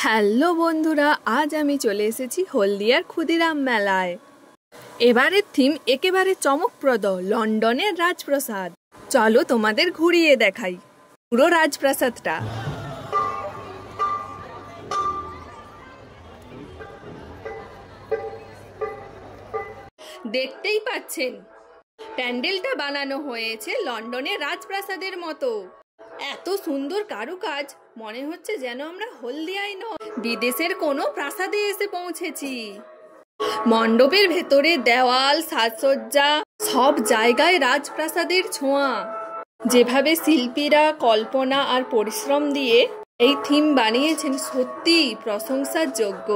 Hello বন্ধুরা, আজ আমি চলে এসেছি হলদিয়ার ক্ষুদিরাম মেলায়। এবারের থিম একেবারে চমকপ্রদ, লন্ডনের রাজপ্রাসাদ। চলো তোমাদের ঘুরিয়ে দেখাই পুরো রাজপ্রাসাদটা। দেখতেই পাচ্ছেন প্যান্ডেলটা বানানো হয়েছে লন্ডনের রাজপ্রাসাদের মতো। এত সুন্দর কারুকাজ, মনে হচ্ছে যেন আমরা হলদিয়ায় নয়, বিদেশের কোনো প্রাসাদে এসে পৌঁছেছি। মণ্ডপের ভেতরে দেওয়াল, সাজসজ্জা, সব জায়গায় রাজপ্রাসাদের ছোঁয়া। যেভাবে শিল্পীরা কল্পনা আর পরিশ্রম দিয়ে এই থিম বানিয়েছেন, সত্যি প্রশংসার যোগ্য।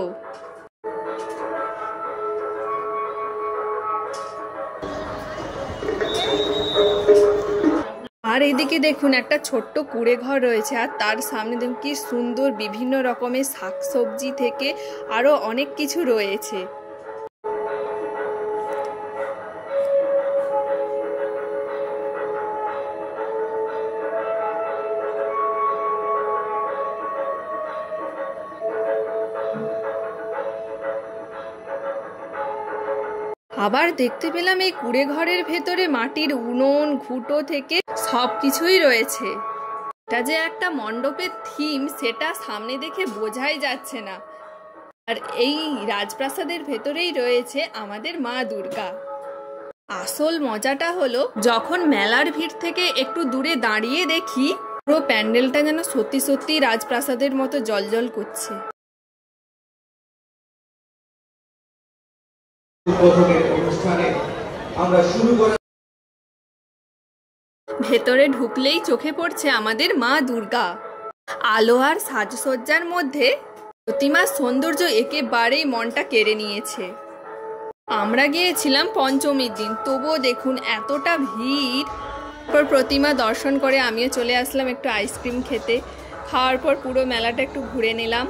আর এদিকে দেখুন, একটা ছোট্ট কুঁড়ে ঘর রয়েছে, আর তার সামনে দেখুন কি সুন্দর বিভিন্ন রকমের শাকসবজি থেকে আরো অনেক কিছু রয়েছে। আবার দেখতে পেলাম এই কুঁড়ে ঘরের ভেতরে মাটির উনুন, ঘুঁটো থেকে সবকিছুই রয়েছে। এটা যে একটা মণ্ডপের থিম সেটা সামনে দেখে বোঝাই যাচ্ছে না। আর এই রাজপ্রাসাদের ভেতরেই রয়েছে আমাদের মা দুর্গা। আসল মজাটা হলো, যখন মেলার ভিড় থেকে একটু দূরে দাঁড়িয়ে দেখি, পুরো প্যান্ডেলটা যেন সত্যি সত্যি রাজপ্রাসাদের মতো জ্বলজ্বল করছে। ভেতরে ঢুকলেই চোখে পড়ছে আমাদের মা দুর্গা। আলো আর সাজসজ্জার মধ্যে প্রতিমার সৌন্দর্য একেবারেই মনটা কেড়ে নিয়েছে। আমরা গিয়েছিলাম পঞ্চমীর দিন, তবুও দেখুন এতটা ভিড়। প্রতিমা দর্শন করে আমিও চলে আসলাম একটু আইসক্রিম খেতে। খাওয়ার পর পুরো মেলাটা একটু ঘুরে নিলাম।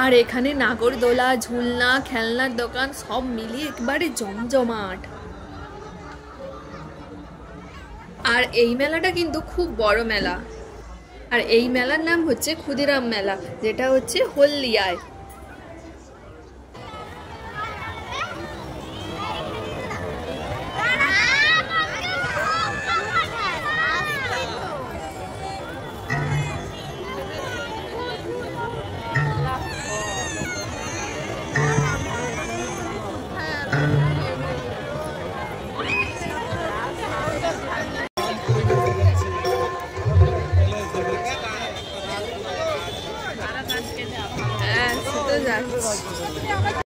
আর এখানে নাগরদোলা, ঝুলনা, খেলনার দোকান সব মিলিয়ে একবারে জমজমাট। আর এই মেলাটা কিন্তু খুব বড় মেলা। আর এই মেলার নাম হচ্ছে ক্ষুদিরাম মেলা, যেটা হচ্ছে হলদিয়ায়। হ্যাঁ, সে তো যাচ্ছে।